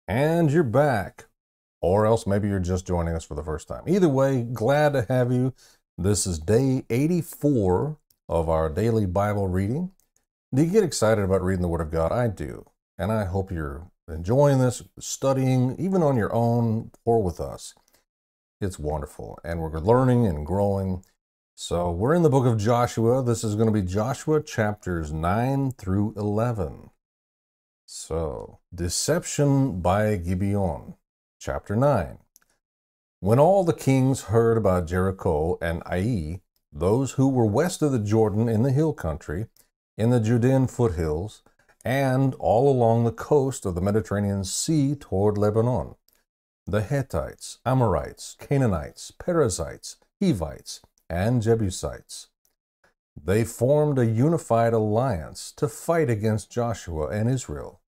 And you're back. Or else maybe you're just joining us for the first time. Either way, glad to have you. This is day 84 of our daily Bible reading. Do you get excited about reading the Word of God? I do. And I hope you're enjoying this, studying, even on your own or with us. It's wonderful. And we're learning and growing. So we're in the book of Joshua. This is going to be Joshua chapters 9 through 11. So, deception by Gibeon, chapter 9. When all the kings heard about Jericho and Ai, those who were west of the Jordan in the hill country, in the Judean foothills, and all along the coast of the Mediterranean Sea toward Lebanon, the Hittites, Amorites, Canaanites, Perizzites, Hivites, and Jebusites, they formed a unified alliance to fight against Joshua and Israel.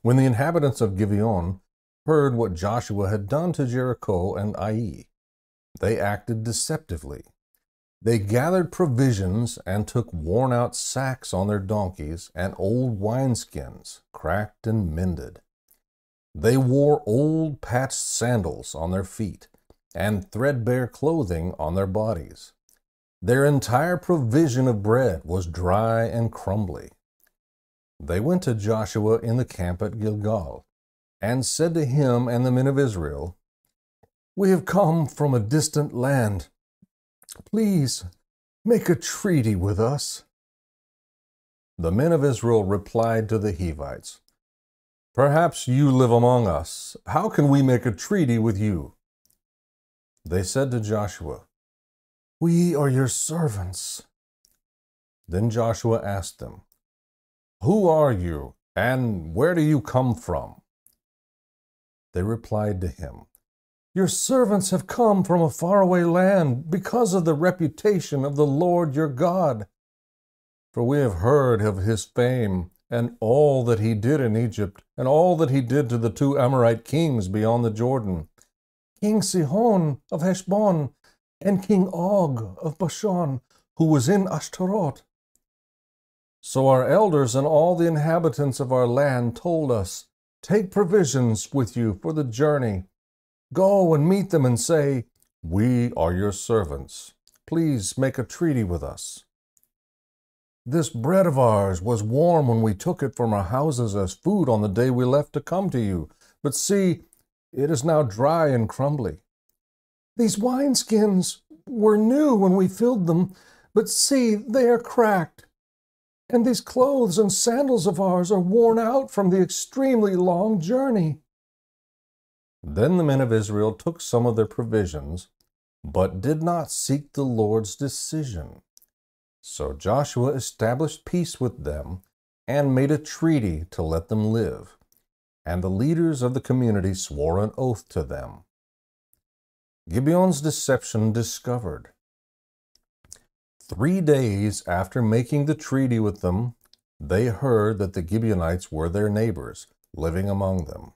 When the inhabitants of Gibeon heard what Joshua had done to Jericho and Ai, they acted deceptively. They gathered provisions and took worn-out sacks on their donkeys and old wineskins, cracked and mended. They wore old patched sandals on their feet and threadbare clothing on their bodies. Their entire provision of bread was dry and crumbly. They went to Joshua in the camp at Gilgal, and said to him and the men of Israel, "We have come from a distant land. Please make a treaty with us." The men of Israel replied to the Hivites, "Perhaps you live among us. How can we make a treaty with you?" They said to Joshua, "We are your servants." Then Joshua asked them, "Who are you, and where do you come from?" They replied to him, "Your servants have come from a faraway land because of the reputation of the Lord your God. For we have heard of his fame and all that he did in Egypt and all that he did to the two Amorite kings beyond the Jordan, King Sihon of Heshbon and King Og of Bashan, who was in Ashtaroth. So our elders and all the inhabitants of our land told us, 'Take provisions with you for the journey. Go and meet them and say, "We are your servants. Please make a treaty with us." This bread of ours was warm when we took it from our houses as food on the day we left to come to you. But see, it is now dry and crumbly. These wineskins were new when we filled them, but see, they are cracked. And these clothes and sandals of ours are worn out from the extremely long journey." Then the men of Israel took some of their provisions, but did not seek the Lord's decision. So Joshua established peace with them and made a treaty to let them live. And the leaders of the community swore an oath to them. Gibeon's deception discovered. 3 days after making the treaty with them, they heard that the Gibeonites were their neighbors, living among them.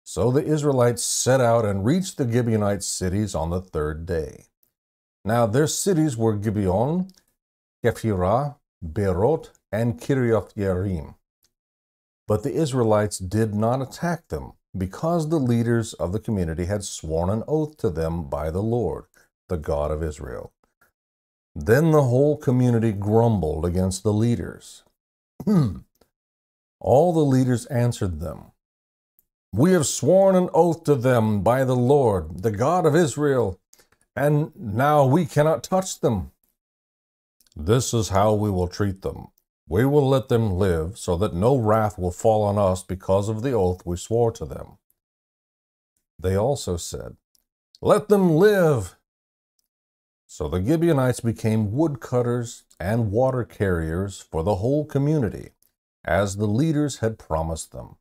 So the Israelites set out and reached the Gibeonite cities on the 3rd day. Now their cities were Gibeon, Kephirah, Beerot, and Kiriath Yearim. But the Israelites did not attack them, because the leaders of the community had sworn an oath to them by the Lord, the God of Israel. Then the whole community grumbled against the leaders. All the leaders answered them, "We have sworn an oath to them by the Lord, the God of Israel, and now we cannot touch them. This is how we will treat them. We will let them live so that no wrath will fall on us because of the oath we swore to them." They also said, "Let them live." So the Gibeonites became woodcutters and water carriers for the whole community, as the leaders had promised them.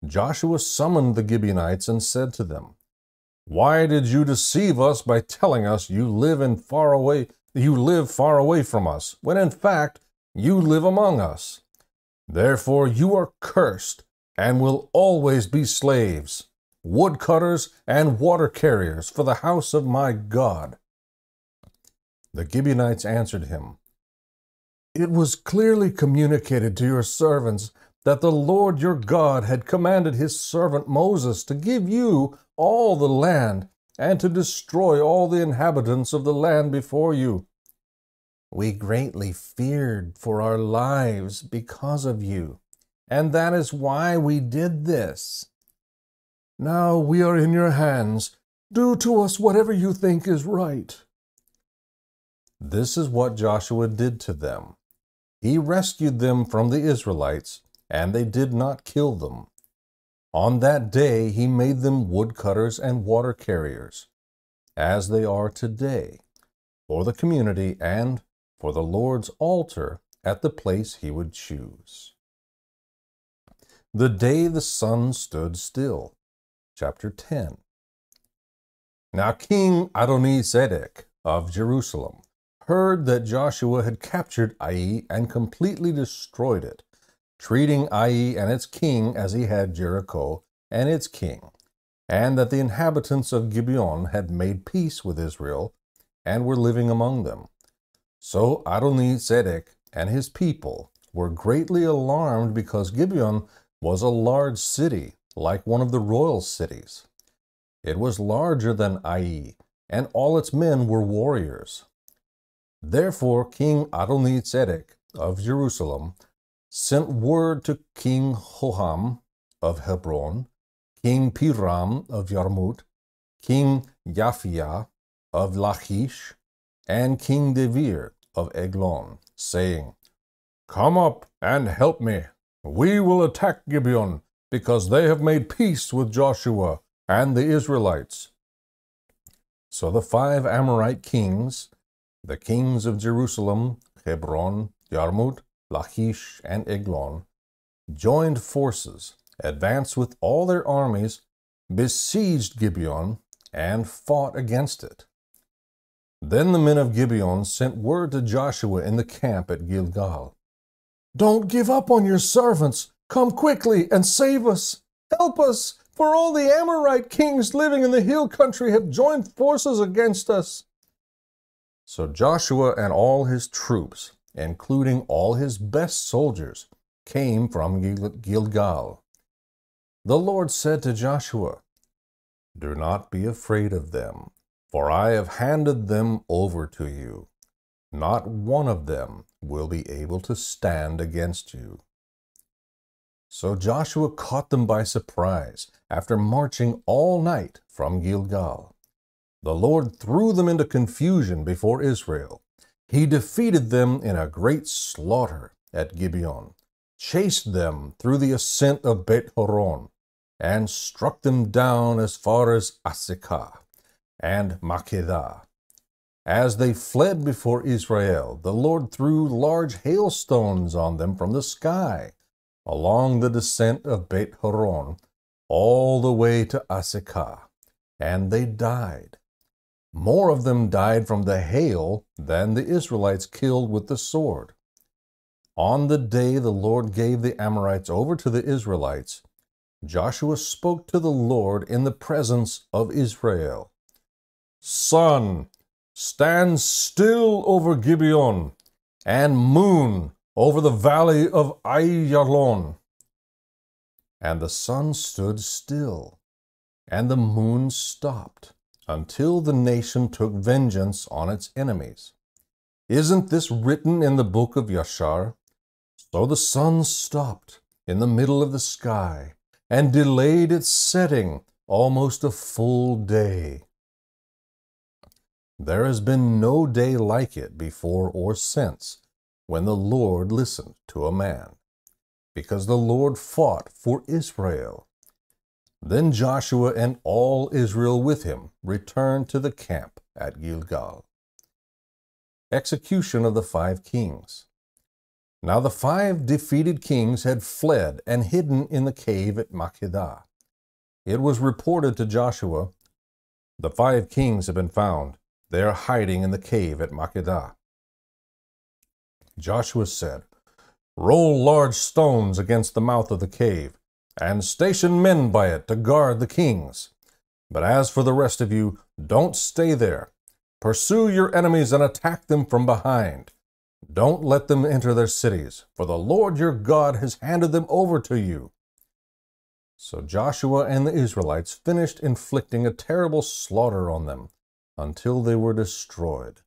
Joshua summoned the Gibeonites and said to them, "Why did you deceive us by telling us you live far away from us, when in fact you live among us? Therefore you are cursed and will always be slaves, woodcutters and water carriers for the house of my God." The Gibeonites answered him, "It was clearly communicated to your servants that the Lord your God had commanded his servant Moses to give you all the land and to destroy all the inhabitants of the land before you. We greatly feared for our lives because of you, and that is why we did this. Now we are in your hands. Do to us whatever you think is right." This is what Joshua did to them. He rescued them from the Israelites, and they did not kill them. On that day he made them woodcutters and water carriers, as they are today, for the community and for the Lord's altar at the place he would choose. The day the sun stood still. Chapter 10. Now King Adoni-Zedek of Jerusalem heard that Joshua had captured Ai and completely destroyed it, treating Ai and its king as he had Jericho and its king, and that the inhabitants of Gibeon had made peace with Israel and were living among them. So Adoni-Zedek and his people were greatly alarmed because Gibeon was a large city, like one of the royal cities. It was larger than Ai, and all its men were warriors. Therefore King Adoni-Zedek of Jerusalem sent word to King Hoham of Hebron, King Piram of Yarmut, King Japhia of Lachish, and King Devir of Eglon, saying, "Come up and help me. We will attack Gibeon, because they have made peace with Joshua and the Israelites." So the 5 Amorite kings, the kings of Jerusalem, Hebron, Yarmut, Lachish, and Eglon, joined forces, advanced with all their armies, besieged Gibeon, and fought against it. Then the men of Gibeon sent word to Joshua in the camp at Gilgal, "Don't give up on your servants. Come quickly and save us. Help us, for all the Amorite kings living in the hill country have joined forces against us." So Joshua and all his troops, including all his best soldiers, came from Gilgal. The Lord said to Joshua, "Do not be afraid of them, for I have handed them over to you. Not one of them will be able to stand against you." So Joshua caught them by surprise after marching all night from Gilgal. The Lord threw them into confusion before Israel. He defeated them in a great slaughter at Gibeon, chased them through the ascent of Beth Horon, and struck them down as far as Asekah and Makkedah. As they fled before Israel, the Lord threw large hailstones on them from the sky, along the descent of Beth Horon, all the way to Asekah, and they died. More of them died from the hail than the Israelites killed with the sword. On the day the Lord gave the Amorites over to the Israelites, Joshua spoke to the Lord in the presence of Israel. "Sun, stand still over Gibeon, and moon over the valley of Aiyalon." And the sun stood still, and the moon stopped, until the nation took vengeance on its enemies. Isn't this written in the book of Yashar? So the sun stopped in the middle of the sky, and delayed its setting almost a full day. There has been no day like it before or since, when the Lord listened to a man, because the Lord fought for Israel. Then Joshua and all Israel with him returned to the camp at Gilgal. Execution of the 5 kings. Now the 5 defeated kings had fled and hidden in the cave at Makkedah. It was reported to Joshua, "The 5 kings have been found. They are hiding in the cave at Makkedah." Joshua said, "Roll large stones against the mouth of the cave, and station men by it to guard the kings. But as for the rest of you, don't stay there. Pursue your enemies and attack them from behind. Don't let them enter their cities, for the Lord your God has handed them over to you." So Joshua and the Israelites finished inflicting a terrible slaughter on them until they were destroyed,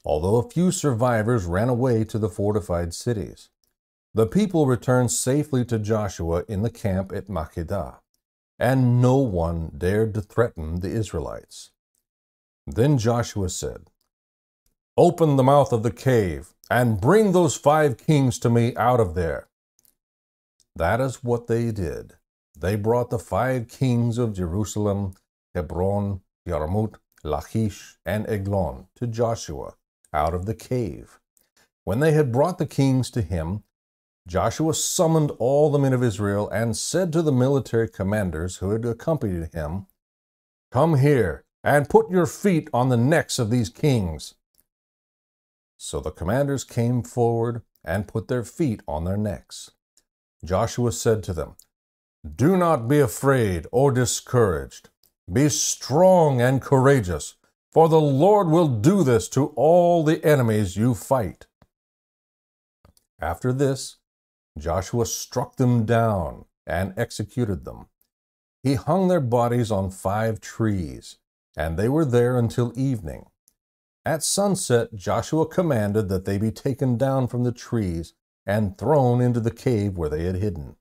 although a few survivors ran away to the fortified cities. The people returned safely to Joshua in the camp at Makkedah, and no one dared to threaten the Israelites. Then Joshua said, "Open the mouth of the cave, and bring those 5 kings to me out of there." That is what they did. They brought the 5 kings of Jerusalem, Hebron, Yarmut, Lachish, and Eglon to Joshua out of the cave. When they had brought the kings to him, Joshua summoned all the men of Israel and said to the military commanders who had accompanied him, "Come here and put your feet on the necks of these kings." So the commanders came forward and put their feet on their necks. Joshua said to them, "Do not be afraid or discouraged. Be strong and courageous, for the Lord will do this to all the enemies you fight." After this, Joshua struck them down and executed them. He hung their bodies on 5 trees, and they were there until evening. At sunset, Joshua commanded that they be taken down from the trees and thrown into the cave where they had hidden.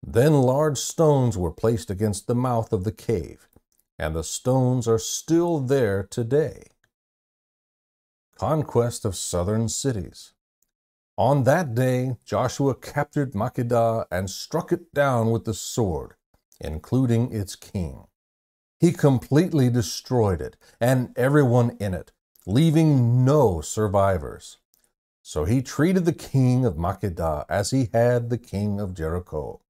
Then large stones were placed against the mouth of the cave, and the stones are still there today. Conquest of southern cities. On that day, Joshua captured Makkedah and struck it down with the sword, including its king. He completely destroyed it and everyone in it, leaving no survivors. So he treated the king of Makkedah as he had the king of Jericho.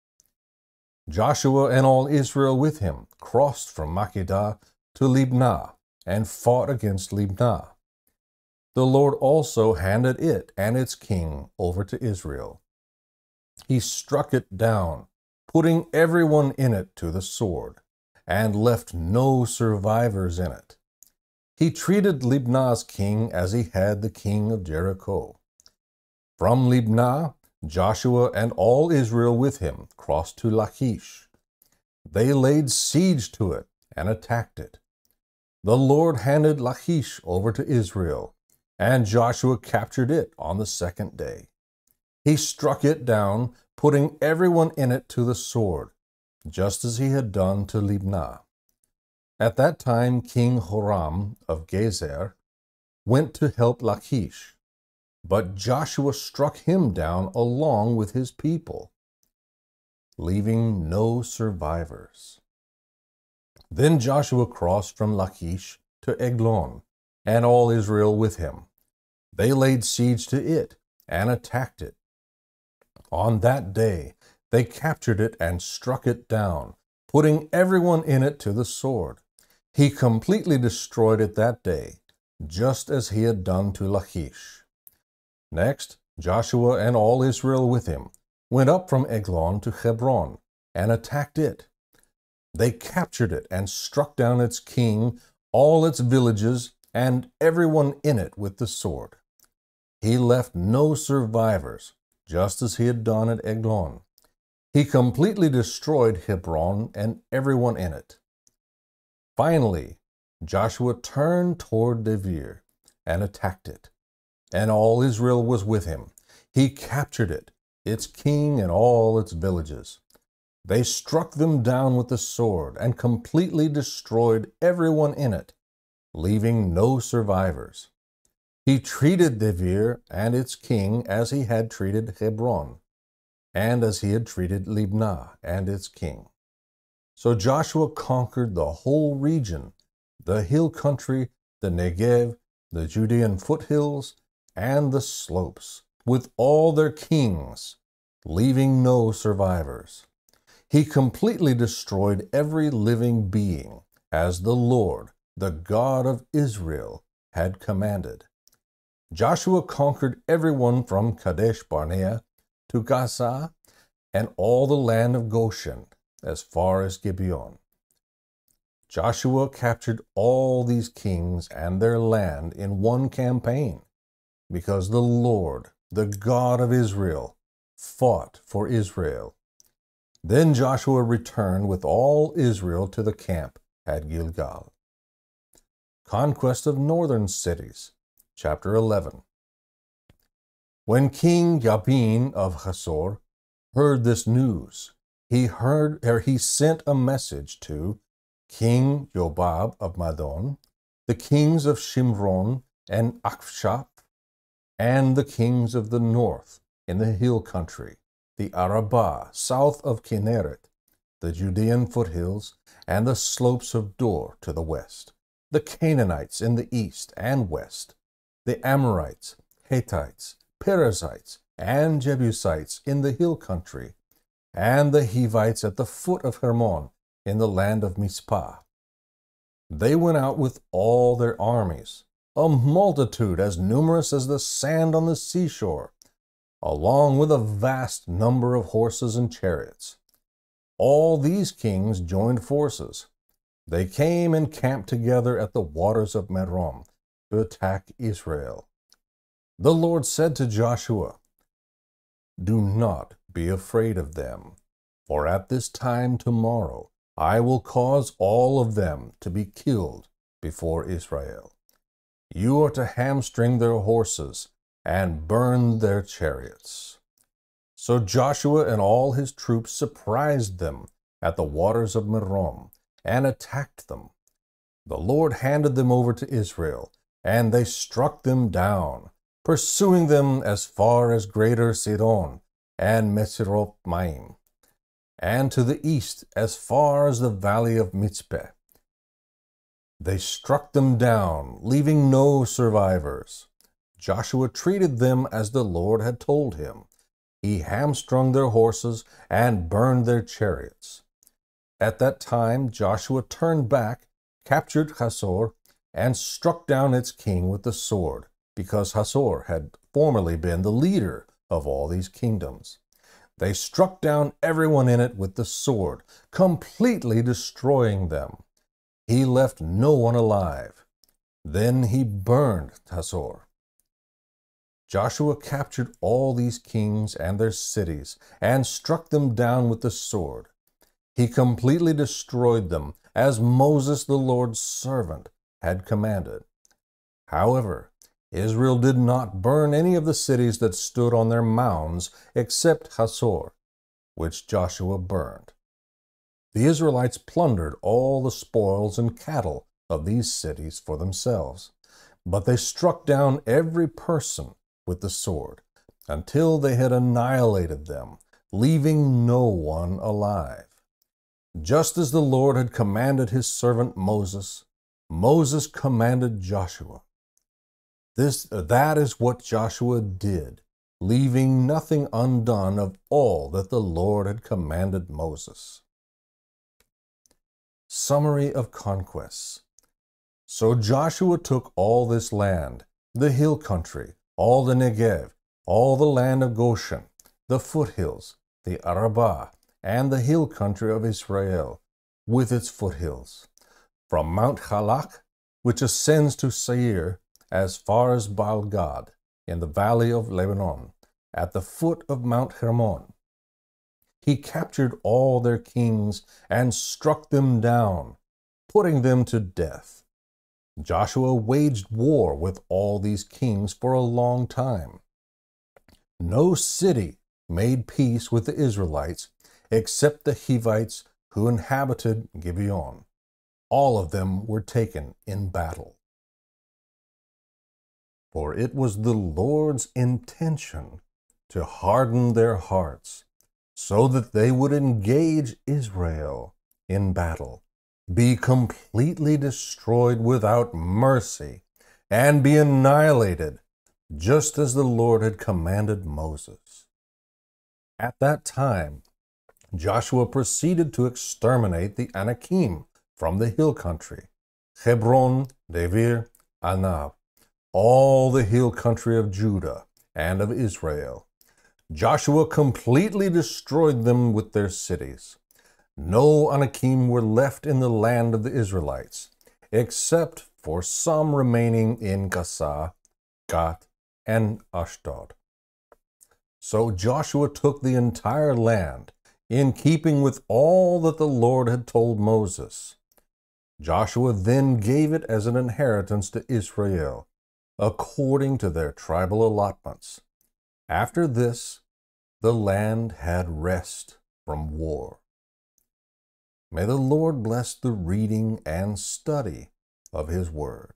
Joshua and all Israel with him crossed from Makkedah to Libnah and fought against Libnah. The Lord also handed it and its king over to Israel. He struck it down, putting everyone in it to the sword, and left no survivors in it. He treated Libnah's king as he had the king of Jericho. From Libnah, Joshua and all Israel with him crossed to Lachish. They laid siege to it and attacked it. The Lord handed Lachish over to Israel, and Joshua captured it on the 2nd day. He struck it down, putting everyone in it to the sword, just as he had done to Libnah. At that time, King Joram of Gezer went to help Lachish, but Joshua struck him down along with his people, leaving no survivors. Then Joshua crossed from Lachish to Eglon, and all Israel with him. They laid siege to it and attacked it. On that day, they captured it and struck it down, putting everyone in it to the sword. He completely destroyed it that day, just as he had done to Lachish. Next, Joshua and all Israel with him went up from Eglon to Hebron and attacked it. They captured it and struck down its king, all its villages, and everyone in it with the sword. He left no survivors, just as he had done at Eglon. He completely destroyed Hebron and everyone in it. Finally, Joshua turned toward Debir and attacked it, and all Israel was with him. He captured it, its king and all its villages. They struck them down with the sword and completely destroyed everyone in it, leaving no survivors. He treated Debir and its king as he had treated Hebron, and as he had treated Libnah and its king. So Joshua conquered the whole region, the hill country, the Negev, the Judean foothills, and the slopes, with all their kings, leaving no survivors. He completely destroyed every living being, as the Lord, the God of Israel, had commanded. Joshua conquered everyone from Kadesh Barnea to Gaza and all the land of Goshen as far as Gibeon. Joshua captured all these kings and their land in one campaign, because the Lord, the God of Israel, fought for Israel. Then Joshua returned with all Israel to the camp at Gilgal. Conquest of northern cities, chapter 11. When King Jabin of Hazor heard this news, he sent a message to King Jobab of Madon, the kings of Shimron and Akshap, and the kings of the north in the hill country, the Arabah south of Kinneret, the Judean foothills, and the slopes of Dor to the west, the Canaanites in the east and west, the Amorites, Hittites, Perizzites, and Jebusites in the hill country, and the Hivites at the foot of Hermon in the land of Mizpah. They went out with all their armies, a multitude as numerous as the sand on the seashore, along with a vast number of horses and chariots. All these kings joined forces. They came and camped together at the waters of Merom to attack Israel. The Lord said to Joshua, "Do not be afraid of them, for at this time tomorrow I will cause all of them to be killed before Israel. You are to hamstring their horses and burn their chariots." So Joshua and all his troops surprised them at the waters of Merom and attacked them. The Lord handed them over to Israel, and they struck them down, pursuing them as far as Greater Sidon and Mesirot-Maim, and to the east as far as the valley of Mitzpeh. They struck them down, leaving no survivors. Joshua treated them as the Lord had told him. He hamstrung their horses and burned their chariots. At that time Joshua turned back, captured Hazor, and struck down its king with the sword, because Hazor had formerly been the leader of all these kingdoms. They struck down everyone in it with the sword, completely destroying them. He left no one alive. Then he burned Hazor. Joshua captured all these kings and their cities and struck them down with the sword. He completely destroyed them, as Moses, the Lord's servant, had commanded. However, Israel did not burn any of the cities that stood on their mounds except Hazor, which Joshua burned. The Israelites plundered all the spoils and cattle of these cities for themselves, but they struck down every person with the sword until they had annihilated them, leaving no one alive. Just as the Lord had commanded his servant Moses, Moses commanded Joshua. That is what Joshua did, leaving nothing undone of all that the Lord had commanded Moses. Summary of conquests. So Joshua took all this land, the hill country, all the Negev, all the land of Goshen, the foothills, the Arabah, and the hill country of Israel, with its foothills, from Mount Halak, which ascends to Seir, as far as Baal-Gad, in the valley of Lebanon, at the foot of Mount Hermon. He captured all their kings and struck them down, putting them to death. Joshua waged war with all these kings for a long time. No city made peace with the Israelites except the Hivites who inhabited Gibeon. All of them were taken in battle. For it was the Lord's intention to harden their hearts, so that they would engage Israel in battle, be completely destroyed without mercy, and be annihilated, just as the Lord had commanded Moses. At that time, Joshua proceeded to exterminate the Anakim from the hill country, Hebron, Debir, Anab, all the hill country of Judah and of Israel. Joshua completely destroyed them with their cities. No Anakim were left in the land of the Israelites, except for some remaining in Gaza, Gath, and Ashdod. So Joshua took the entire land, in keeping with all that the Lord had told Moses. Joshua then gave it as an inheritance to Israel, according to their tribal allotments. After this, the land had rest from war. May the Lord bless the reading and study of His Word.